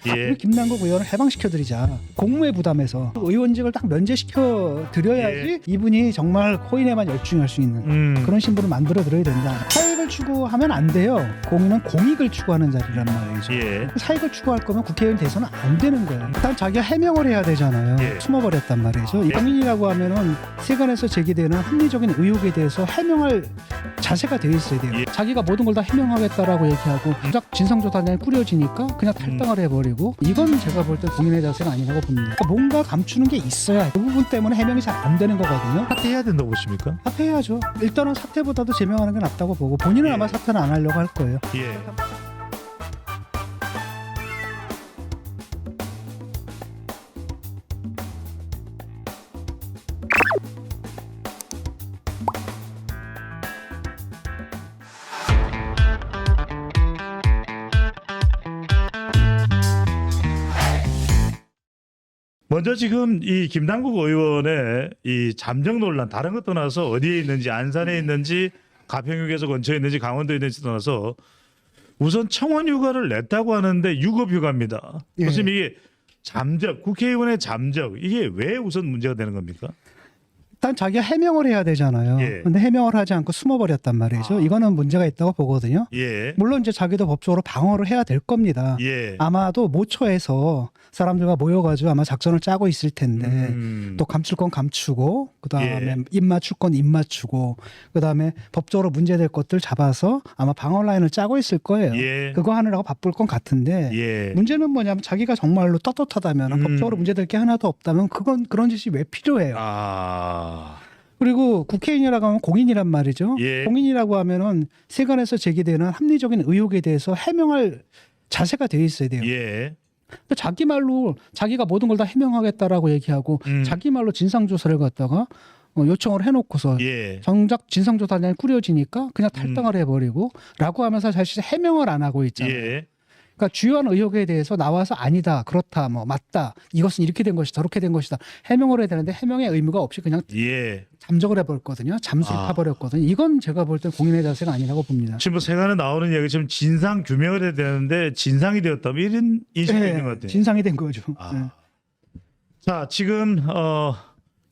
예. 우리 김남국 의원을 해방시켜드리자. 공무의 부담에서 의원직을 딱 면제시켜 드려야지 이분이 정말 코인에만 열중할 수 있는 그런 신분을 만들어드려야 된다. 사익을 추구하면 안 돼요. 공인은 공익을 추구하는 자리란 말이죠. 예. 사익을 추구할 거면 국회의원 돼서는 안 되는 거예요. 일단 자기가 해명을 해야 되잖아요. 예. 숨어버렸단 말이죠. 예. 공인이라고 하면은 세간에서 제기되는 합리적인 의혹에 대해서 해명할 자세가 되어 있어야 돼요. 예. 자기가 모든 걸 다 해명하겠다라고 얘기하고 딱 진상조사단이 꾸려지니까 그냥 탈당을 해버리고 이건 제가 볼 때 공인의 자세가 아니라고 봅니다. 그러니까 뭔가 감추는 게 있어야 그 부분 때문에 해명이 잘 안 되는 거거든요. 사퇴해야 된다고 보십니까? 사퇴해야죠. 일단은 사퇴보다도 제명하는 게 낫다고 보고 본인은 예. 아마 사퇴는 안 하려고 할 거예요. 예. 먼저 지금 이 김남국 의원의 이 잠적 논란 다른 것 떠나서 어디에 있는지 안산에 있는지 가평역에서 근처에 있는지 강원도에 있는지 떠나서 우선 청원 휴가를 냈다고 하는데 유급 휴가입니다. 예. 교수님 이게 잠적 국회의원의 잠적 이게 왜 우선 문제가 되는 겁니까? 일단 자기가 해명을 해야 되잖아요. 예. 근데 해명을 하지 않고 숨어버렸단 말이죠. 이거는 문제가 있다고 보거든요. 예. 물론 이제 자기도 법적으로 방어를 해야 될 겁니다. 예. 아마도 모처에서 사람들과 모여가지고 아마 작전을 짜고 있을 텐데 또 감출 건 감추고 그다음에 예. 입 맞출 건 입 맞추고 그다음에 법적으로 문제될 것들 잡아서 아마 방어 라인을 짜고 있을 거예요. 예. 그거 하느라고 바쁠 건 같은데 예. 문제는 뭐냐면 자기가 정말로 떳떳하다면 법적으로 문제될 게 하나도 없다면 그건 그런 짓이 왜 필요해요. 아. 그리고 국회의원이라고 하면 공인이란 말이죠. 예. 공인이라고 하면은 세간에서 제기되는 합리적인 의혹에 대해서 해명할 자세가 되어 있어야 돼요. 예. 근데 자기 말로 자기가 모든 걸 다 해명하겠다라고 얘기하고 자기 말로 진상조사를 갖다가 요청을 해놓고서 예. 정작 진상조사단이 꾸려지니까 그냥 탈당을 해버리고 라고 하면서 사실 해명을 안 하고 있잖아요. 예. 그러니까 주요한 의혹에 대해서 나와서 아니다, 그렇다, 뭐 맞다, 이것은 이렇게 된 것이다, 저렇게 된 것이다 해명을 해야 되는데 해명의 의무가 없이 그냥 예. 잠적을 해버렸거든요. 잠수를 타버렸거든요. 이건 제가 볼 때 공인의 자세가 아니라고 봅니다. 지금 뭐 세간에 나오는 얘기 지금 진상 규명을 해야 되는데 진상이 되었다면 이런 인식이 있는 것 같아요. 진상이 된 거죠. 아. 네. 자, 지금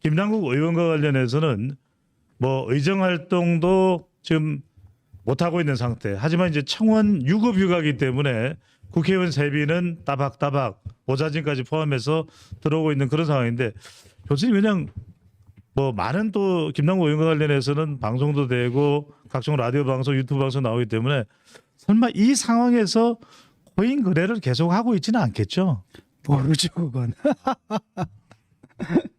김남국 의원과 관련해서는 뭐 의정 활동도 지금 못 하고 있는 상태. 하지만 이제 청원 유급 휴가이기 때문에 국회의원 세비는 따박따박 보좌진까지 포함해서 들어오고 있는 그런 상황인데 교수님 그냥 뭐 많은 또 김남국 의원과 관련해서는 방송도 되고 각종 라디오 방송, 유튜브 방송 나오기 때문에 설마 이 상황에서 코인 거래를 계속 하고 있지는 않겠죠? 모르죠, 그건.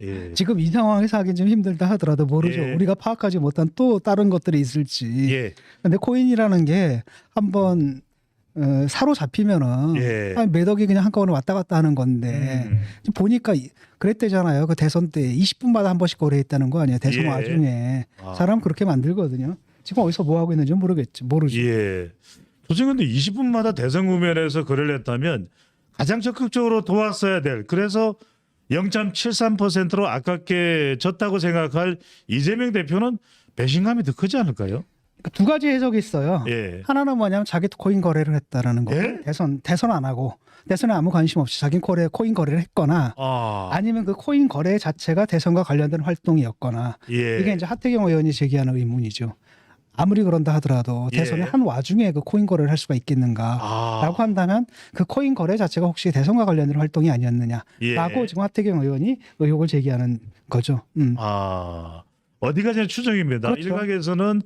예. 지금 이 상황에서 하긴 좀 힘들다 하더라도 모르죠. 예. 우리가 파악하지 못한 또 다른 것들이 있을지. 예. 근데 코인이라는 게 한번 사로잡히면은 예. 한 몇 억이 그냥 한꺼번에 왔다 갔다 하는 건데 지금 보니까 그랬대잖아요. 그 대선 때 20분마다 한 번씩 거래했다는 거 아니에요. 대선 예. 와중에 아. 사람 그렇게 만들거든요. 지금 어디서 뭐 하고 있는지 모르죠. 예. 도대체 근데 20분마다 대선 국면에서 거래를 했다면 가장 적극적으로 도왔어야 될 그래서 0.73%로 아깝게 졌다고 생각할 이재명 대표는 배신감이 더 크지 않을까요? 두 가지 해석이 있어요. 예. 하나는 뭐냐면 자기 코인 거래를 했다라는 거. 예? 대선 안 하고 대선에 아무 관심 없이 자기 코인 거래를 했거나 아. 아니면 그 코인 거래 자체가 대선과 관련된 활동이었거나 예. 이게 이제 하태경 의원이 제기하는 의문이죠. 아무리 그런다 하더라도 예. 대선의 한 와중에 그 코인 거래를 할 수가 있겠는가라고 아. 한다면 그 코인 거래 자체가 혹시 대선과 관련된 활동이 아니었느냐라고 예. 지금 하태경 의원이 의혹을 제기하는 거죠. 아. 어디까지나 추정입니다. 그렇죠. 일각에서는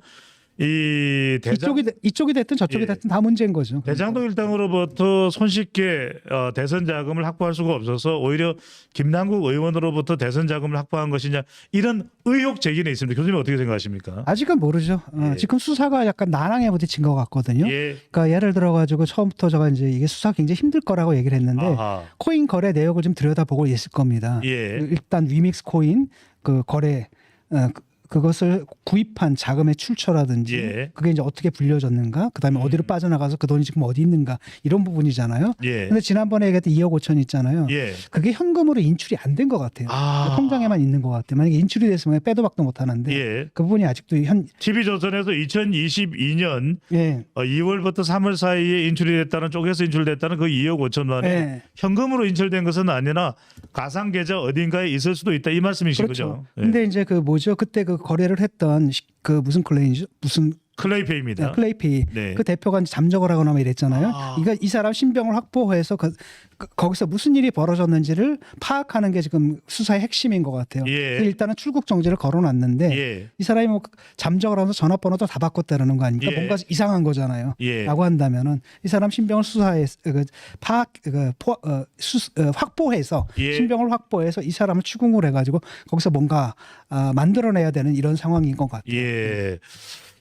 이 대장 이쪽이 됐든 저쪽이 예. 됐든 다 문제인 거죠. 대장동 일당으로부터 손쉽게 대선 자금을 확보할 수가 없어서 오히려 김남국 의원으로부터 대선 자금을 확보한 것이냐 이런 의혹 제기는 있습니다. 교수님 어떻게 생각하십니까? 아직은 모르죠. 예. 지금 수사가 약간 난항에 부딪힌 것 같거든요. 예. 그러니까 예를 들어가지고 처음부터 제가 이제 이게 수사 굉장히 힘들 거라고 얘기를 했는데 아하. 코인 거래 내역을 좀 들여다보고 있을 겁니다. 예. 일단 위믹스 코인 그 거래 그것을 구입한 자금의 출처라든지 예. 그게 이제 어떻게 불려졌는가, 그다음에 어디로 빠져나가서 그 돈이 지금 어디 있는가 이런 부분이잖아요. 예. 근데 지난번에 얘기했던 2억 5천 있잖아요. 예. 그게 현금으로 인출이 안 된 것 같아요. 아. 통장에만 있는 것 같아요. 만약에 인출이 됐으면 빼도 박도 못 하는데 예. 그 부분이 아직도 TV조선에서 2022년 예. 2월부터 3월 사이에 인출이 됐다는 쪽에서 인출됐다는 그 2억 5천만 원 예. 현금으로 인출된 것은 아니라 가상 계좌 어딘가에 있을 수도 있다 이 말씀이신 그렇죠. 거죠. 예. 근데 이제 그 뭐죠? 그때 그 거래를 했던 그 무슨 클레인이죠? 무슨 클레이페이입니다. 클레이피 네. 그 대표가 이제 잠적을 하거나 뭐 이랬잖아요. 아. 이 사람 신병을 확보해서 거기서 무슨 일이 벌어졌는지를 파악하는 게 지금 수사의 핵심인 것 같아요. 예. 그래서 일단은 출국 정지를 걸어놨는데 예. 이 사람이 뭐 잠적을 하면서 전화번호도 다 바꿨다는 거 아닙니까? 예. 뭔가 이상한 거잖아요. 예. 라고 한다면은 이 사람 신병을 확보해서 예. 신병을 확보해서 이 사람을 추궁을 해가지고 거기서 뭔가 만들어내야 되는 이런 상황인 것 같아요. 예.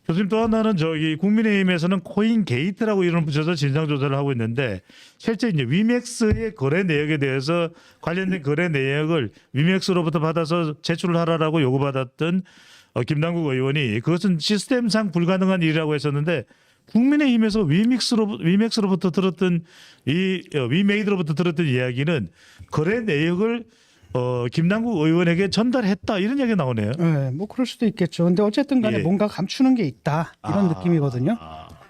교수님 또 하나는 저기 국민의힘에서는 코인 게이트라고 이름을 붙여서 진상 조사를 하고 있는데 실제 이제 위맥스의 거래 내역에 대해서 관련된 거래 내역을 위맥스로부터 받아서 제출을 하라라고 요구받았던 김남국 의원이 그것은 시스템상 불가능한 일이라고 했었는데 국민의힘에서 위맥스로부터 들었던 위메이드로부터 들었던 이야기는 거래 내역을 김남국 의원에게 전달했다 이런 얘기가 나오네요. 네, 뭐 그럴 수도 있겠죠. 근데 어쨌든 간에 예. 뭔가 감추는 게 있다 이런 느낌이거든요.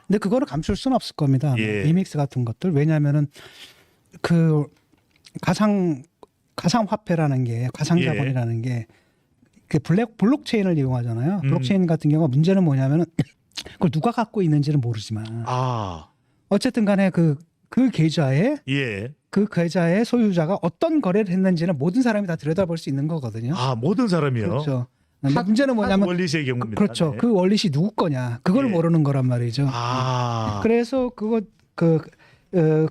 근데 그거를 감출 수는 없을 겁니다. 예. 리믹스 같은 것들. 왜냐하면은 그 가상 화폐라는 게 가상 자본이라는 게 그 블록체인을 이용하잖아요. 블록체인 같은 경우가 문제는 뭐냐면은 그걸 누가 갖고 있는지는 모르지만 어쨌든 간에 그 계좌에 예. 그 계좌의 소유자가 어떤 거래를 했는지는 모든 사람이 다 들여다볼 수 있는 거거든요. 모든 사람이요. 그렇죠. 근데 문제는 뭐냐면 원리세의 경우입니다. 그렇죠. 네. 그 원리시 누구 거냐 그걸 예. 모르는 거란 말이죠. 그래서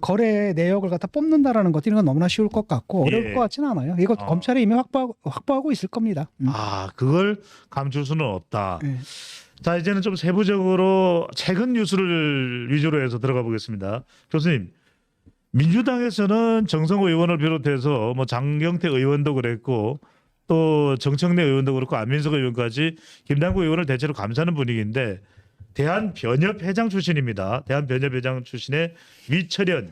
거래 내역을 갖다 뽑는다라는 것 이런 건 너무나 쉬울 것 같고 어려울 예. 것 같지는 않아요. 이거 검찰이 이미 확보하고 있을 겁니다. 그걸 감출 수는 없다. 예. 자, 이제는 좀 세부적으로 최근 뉴스를 위주로 해서 들어가 보겠습니다. 교수님, 민주당에서는 정성호 의원을 비롯해서 뭐 장경태 의원도 그랬고 또 정청래 의원도 그렇고 안민석 의원까지 김남국 의원을 대체로 감싸는 분위기인데 대한변협 회장 출신입니다. 대한변협 회장 출신의 위철현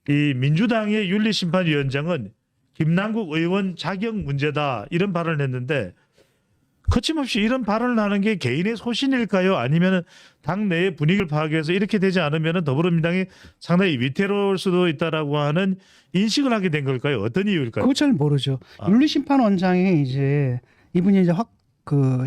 이 민주당의 윤리심판위원장은 김남국 의원 자격 문제다 이런 발언을 했는데 거침없이 이런 발언을 하는 게 개인의 소신일까요? 아니면 당내의 분위기를 파악해서 이렇게 되지 않으면 더불어민주당이 상당히 위태로울 수도 있다라고 하는 인식을 하게 된 걸까요? 어떤 이유일까요? 그거 잘 모르죠. 윤리심판원장이 이제 이분이 이제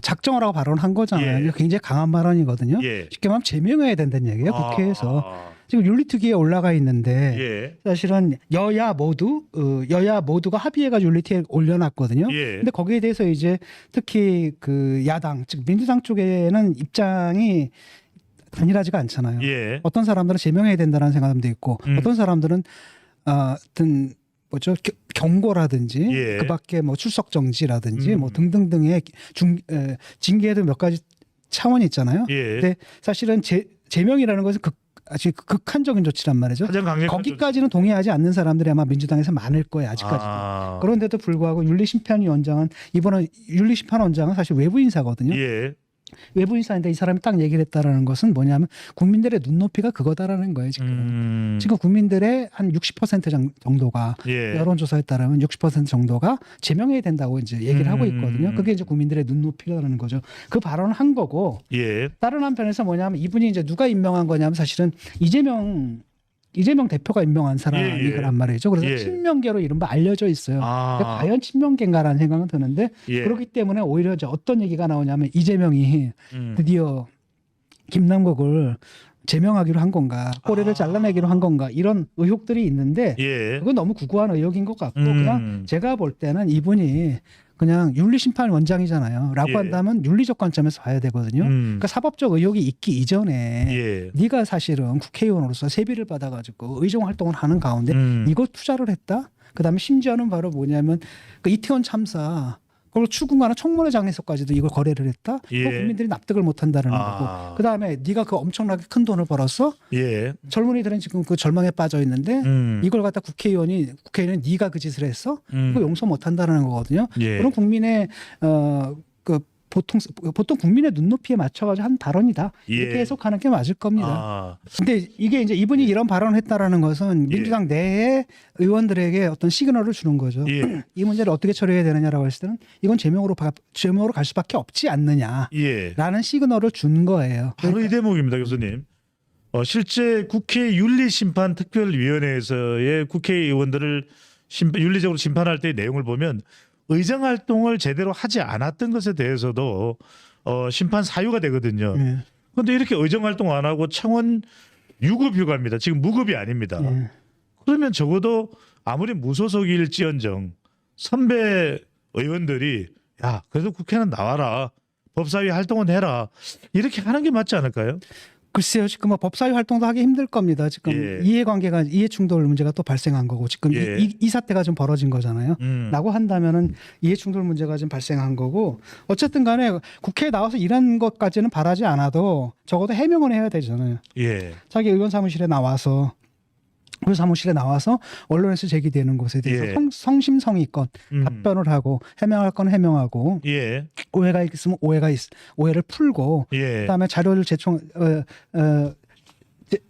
작정을 하고 발언한 거잖아요. 예. 굉장히 강한 발언이거든요. 예. 쉽게 말하면 제명해야 된다는 얘기예요. 국회에서. 지금 윤리특위에 올라가 있는데 예. 사실은 여야 모두가 합의해가지고 윤리특위에 올려놨거든요. 예. 근데 거기에 대해서 이제 특히 그 야당 즉 민주당 쪽에는 입장이 단일하지가 않잖아요. 예. 어떤 사람들은 제명해야 된다는 생각도 있고 어떤 사람들은 어떤 뭐죠 경고라든지 예. 그밖에 뭐 출석 정지라든지 뭐 등등등의 징계에도 몇 가지 차원이 있잖아요. 예. 근데 사실은 제명이라는 것은 아주 극한적인 조치란 말이죠. 가장 강력한 거기까지는 동의하지 않는 사람들이 아마 민주당에서 많을 거예요. 아직까지도. 그런데도 불구하고 윤리심판원장은 사실 외부 인사거든요. 예. 외부 인사인데 이 사람이 딱 얘기를 했다라는 것은 뭐냐면 국민들의 눈높이가 그거다라는 거예요. 지금. 지금 국민들의 한 60% 정도가 예. 여론조사에 따르면 60% 정도가 제명해야 된다고 이제 얘기를 하고 있거든요. 그게 이제 국민들의 눈높이라는 거죠. 그 발언을 한 거고 예. 다른 한편에서 뭐냐면 이분이 이제 누가 임명한 거냐면 사실은 이재명 대표가 임명한 사람이란 말이죠. 그래서 예. 친명계로 이른바 알려져 있어요. 근데 과연 친명계인가라는 생각은 드는데 예. 그렇기 때문에 오히려 이제 어떤 얘기가 나오냐면 이재명이 드디어 김남국을 제명하기로 한 건가, 꼬리를 잘라내기로 한 건가 이런 의혹들이 있는데 예. 그건 너무 구구한 의혹인 것 같고 그냥 제가 볼 때는 이분이 그냥 윤리심판원장이잖아요. 라고 예. 한다면 윤리적 관점에서 봐야 되거든요. 그러니까 사법적 의혹이 있기 이전에 예. 네가 사실은 국회의원으로서 세비를 받아가지고 의정 활동을 하는 가운데 이거 투자를 했다? 그다음에 심지어는 바로 뭐냐면 그 이태원 참사 그걸 추궁하는 청문회장에서까지도 이걸 거래를 했다. 예. 그거 국민들이 납득을 못한다는 거고. 그 다음에 네가 그 엄청나게 큰 돈을 벌었어. 예. 젊은이들은 지금 그 절망에 빠져 있는데 이걸 갖다 국회의원은 네가 그 짓을 했어. 그거 용서 못한다는 거거든요. 예. 그런 국민의 그 보통 국민의 눈높이에 맞춰가지고 한 발언이다. 이렇게 예. 해석하는 게 맞을 겁니다. 아, 근데 이게 이제 이분이 이런 발언을 했다라는 것은 예. 민주당 내에 의원들에게 어떤 시그널을 주는 거죠. 예. 이 문제를 어떻게 처리해야 되느냐라고 했을 때는 이건 제명으로 갈 수밖에 없지 않느냐라는 예. 시그널을 준 거예요. 바로 이 대목입니다, 교수님. 실제 국회 윤리심판특별위원회에서의 국회의원들을 윤리적으로 심판할 때의 내용을 보면 의정 활동을 제대로 하지 않았던 것에 대해서도 심판 사유가 되거든요. 예. 그런데 이렇게 의정 활동 안 하고 청원 유급 휴가입니다. 지금 무급이 아닙니다. 예. 그러면 적어도 아무리 무소속일지언정 선배 의원들이 야 그래도 국회는 나와라. 법사위 활동은 해라. 이렇게 하는 게 맞지 않을까요? 글쎄요, 지금 뭐 법사위 활동도 하기 힘들 겁니다. 지금 예. 이해충돌 문제가 또 발생한 거고 지금 예. 이 사태가 좀 벌어진 거잖아요. 라고 한다면은 이해충돌 문제가 좀 발생한 거고 어쨌든 간에 국회에 나와서 이런 것까지는 바라지 않아도 적어도 해명은 해야 되잖아요. 예. 자기 의원 사무실에 나와서 언론에서 제기되는 것에 대해서 예. 성심성의껏 답변을 하고 해명할 건 해명하고 예. 오해가 있으면 오해를 풀고 예. 그다음에 자료를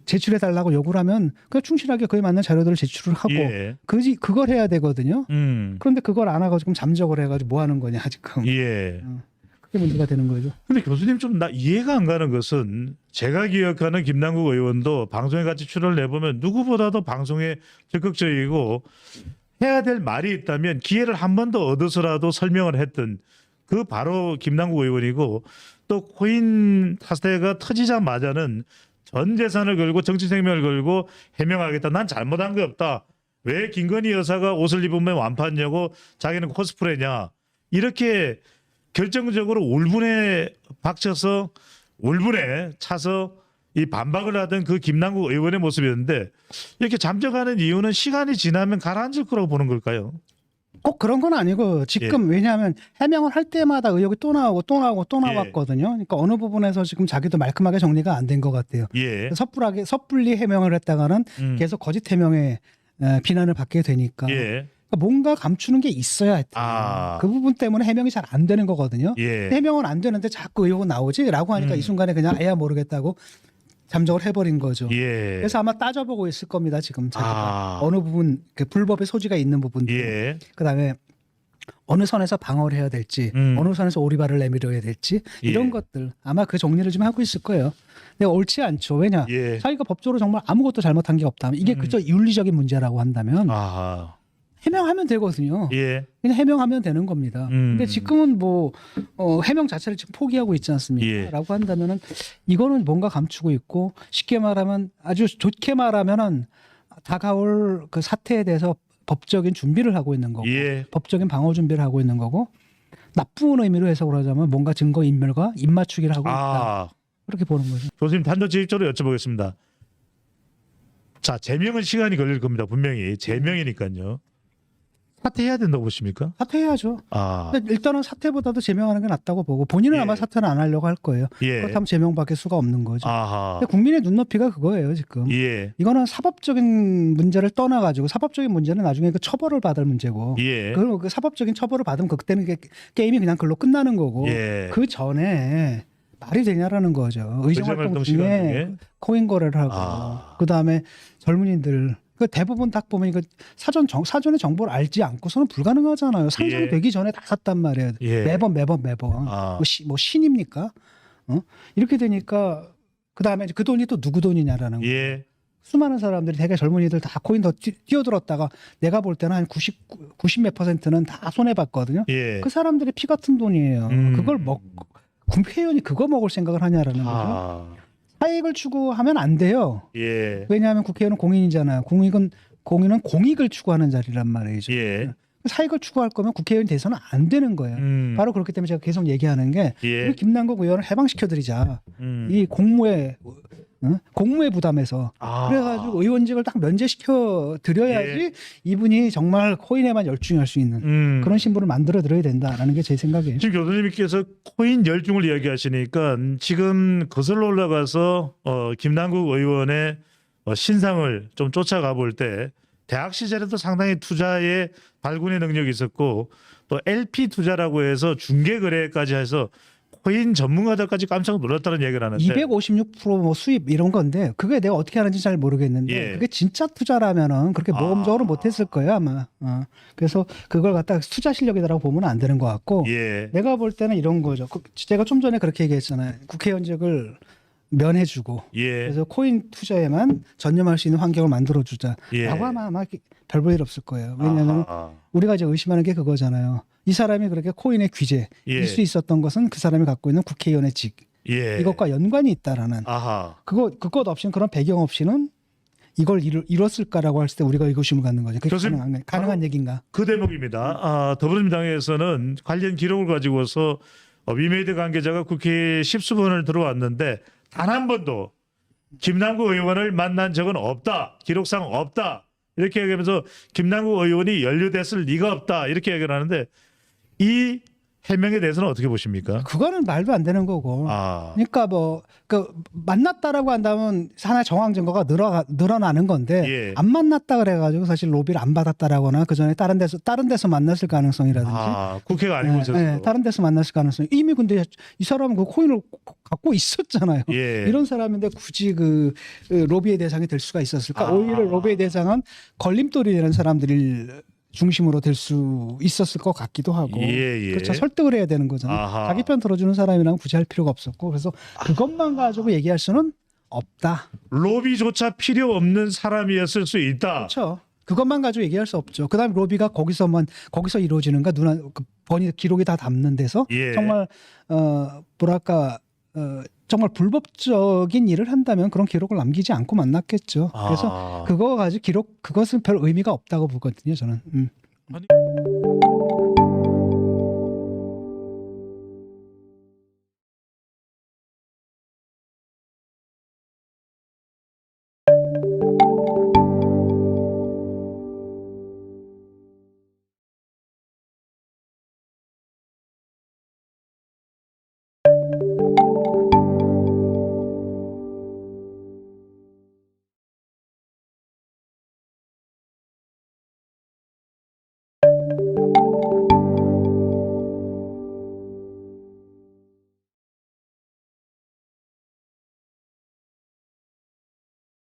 제출해 달라고 요구를 하면 그 충실하게 그에 맞는 자료들을 제출을 하고 예. 그걸 해야 되거든요. 음. 그런데 그걸 안 하고 지금 잠적을 해가지고 뭐 하는 거냐 지금 예. 그게 문제가 되는 거죠. 근데 교수님 좀 나 이해가 안 가는 것은 제가 기억하는 김남국 의원도 방송에 같이 출연을 해보면 누구보다도 방송에 적극적이고 해야 될 말이 있다면 기회를 한 번 더 얻어서라도 설명을 했던 그 바로 김남국 의원이고 또 코인 사태가 터지자마자는 전 재산을 걸고 정치 생명을 걸고 해명하겠다. 난 잘못한 게 없다. 왜 김건희 여사가 옷을 입으면 완판냐고 자기는 코스프레냐. 이렇게 결정적으로 울분에 차서 이 반박을 하던 그 김남국 의원의 모습이었는데 이렇게 잠적하는 이유는 시간이 지나면 가라앉을 거라고 보는 걸까요? 꼭 그런 건 아니고 지금 왜냐하면 해명을 할 때마다 의혹이 또 나오고 또 나왔거든요. 그러니까 어느 부분에서 지금 자기도 말끔하게 정리가 안 된 것 같아요. 예. 섣불리 해명을 했다가는 계속 거짓 해명에 비난을 받게 되니까 예. 그러니까 뭔가 감추는 게 있어야 했다. 아. 그 부분 때문에 해명이 잘 안 되는 거거든요. 예. 해명은 안 되는데 자꾸 의혹은 나오지라고 하니까 이 순간에 그냥 아야 모르겠다고 잠적을 해버린 거죠. 예. 그래서 아마 따져보고 있을 겁니다. 지금 자기가 아. 어느 부분 그 불법의 소지가 있는 부분들, 예. 그다음에 어느 선에서 방어를 해야 될지, 어느 선에서 오리발을 내밀어야 될지 이런 예. 것들 아마 그 정리를 좀 하고 있을 거예요. 근데 옳지 않죠. 왜냐? 예. 자기가 법적으로 정말 아무것도 잘못한 게 없다면 이게 그저 윤리적인 문제라고 한다면 아. 해명하면 되거든요. 예. 그냥 해명하면 되는 겁니다. 근데 지금은 뭐 해명 자체를 지금 포기하고 있지 않습니까? 예. 라고 한다면은 이거는 뭔가 감추고 있고 쉽게 말하면 아주 좋게 말하면은 다가올 그 사태에 대해서 법적인 준비를 하고 있는 거고 예. 법적인 방어 준비를 하고 있는 거고 나쁜 의미로 해석을 하자면 뭔가 증거 인멸과 입맞추기를 하고 있다. 아. 그렇게 보는 거죠. 교수님 단도직입적으로 여쭤보겠습니다. 자, 제명은 시간이 걸릴 겁니다. 분명히 제명이니까요. 사퇴해야 된다고 보십니까? 사퇴해야죠. 아. 근데 일단은 사퇴보다도 제명하는 게 낫다고 보고 본인은 예. 아마 사퇴는 안 하려고 할 거예요. 예. 그렇다면 제명받을 수가 없는 거죠. 아하. 근데 국민의 눈높이가 그거예요 지금. 예. 이거는 사법적인 문제를 떠나가지고 사법적인 문제는 나중에 그 처벌을 받을 문제고 예. 그 사법적인 처벌을 받으면 그때는 게임이 그냥 글로 끝나는 거고 예. 그 전에 말이 되냐라는 거죠. 의정활동 시간 중에 중에? 코인 거래를 하고 아. 그다음에 젊은이들 그 대부분 딱 보면 이거 사전에 정보를 알지 않고서는 불가능하잖아요. 상장이 예. 되기 전에 다 샀단 말이에요. 예. 매번. 아. 뭐 신입니까? 이렇게 되니까 그다음에 그 돈이 또 누구 돈이냐라는 거. 예. 수많은 사람들이 되게 젊은이들 다 코인 더 뛰어들었다가 내가 볼 때는 한 90 몇 %는 다 손해 봤거든요. 예. 그 사람들의 피 같은 돈이에요. 그걸 국회의원이 그거 먹을 생각을 하냐라는 거죠. 아. 사익을 추구하면 안 돼요. 예. 왜냐하면 국회의원은 공인이잖아요. 공인은 공익을 추구하는 자리란 말이죠. 예. 사익을 추구할 거면 국회의원 돼서는 안 되는 거예요. 바로 그렇기 때문에 제가 계속 얘기하는 게 예. 우리 김남국 의원을 해방시켜드리자. 음. 이 공무에 공무의 부담에서 그래가지고 의원직을 딱 면제시켜 드려야지 이분이 정말 코인에만 열중할 수 있는 그런 신분을 만들어 드려야 된다라는 게 제 생각이에요. 지금 교수님께서 코인 열중을 이야기하시니까 지금 거슬러 올라가서 김남국 의원의 신상을 좀 쫓아가 볼 때 대학 시절에도 상당히 투자에 발군의 능력이 있었고 또 LP 투자라고 해서 중개 거래까지 해서 코인 전문가들까지 깜짝 놀랐다는 얘기를 하는데 256%뭐 수입 이런 건데 그게 내가 어떻게 하는지 잘 모르겠는데 그게 진짜 투자라면은 그렇게 모험적으로 못했을 거예요 아마. 그래서 그걸 갖다 투자 실력이라고 보면 안 되는 것 같고 내가 볼 때는 이런 거죠. 제가 좀 전에 그렇게 얘기했잖아요. 국회의원직을 면해주고 그래서 코인 투자에만 전념할 수 있는 환경을 만들어주자라고 하면 아마 별 볼 일 없을 거예요. 왜냐하면 우리가 이제 의심하는 게 그거잖아요. 이 사람이 그렇게 코인의 규제일 수 있었던 것은 그 사람이 갖고 있는 국회의원의 직 이것과 연관이 있다라는 그것 없이는 그런 배경 없이는 이걸 이뤘을까라고 했을 때 우리가 의구심을 갖는 거죠. 그게 가능한 얘기인가? 그 대목입니다. 더불어민주당에서는 관련 기록을 가지고서 위메이드 관계자가 국회에 10수번을 들어왔는데 단 한 번도 김남국 의원을 만난 적은 없다. 기록상 없다. 이렇게 얘기하면서 김남국 의원이 연루됐을 리가 없다. 이렇게 얘기를 하는데 이 해명에 대해서는 어떻게 보십니까? 그거는 말도 안 되는 거고. 그러니까 만났다라고 한다면 하나의 정황 증거가 늘어나는 건데 안 만났다 그래가지고 사실 로비를 안 받았다라거나 그 전에 다른 데서 만났을 가능성이라든지 국회가 아니고 있었어. 다른 데서 만났을 가능성. 이미 근데 이 사람은 그 코인을 갖고 있었잖아요. 이런 사람인데 굳이 그 로비의 대상이 될 수가 있었을까? 오히려 로비의 대상은 걸림돌이 되는 사람들이 중심으로 될 수 있었을 것 같기도 하고 그렇죠. 설득을 해야 되는 거잖아요. 자기 편 들어주는 사람이랑 굳이 할 필요가 없었고 그래서 그것만 가지고 얘기할 수는 없다. 로비조차 필요 없는 사람이었을 수 있다. 그렇죠. 그것만 가지고 얘기할 수 없죠. 그다음에 로비가 거기서 이루어지는가 본인 기록이 다 담는 데서 정말 정말 불법적인 일을 한다면 그런 기록을 남기지 않고 만났겠죠. 그래서 그거 가지고 그것은 별 의미가 없다고 보거든요, 저는. 아니.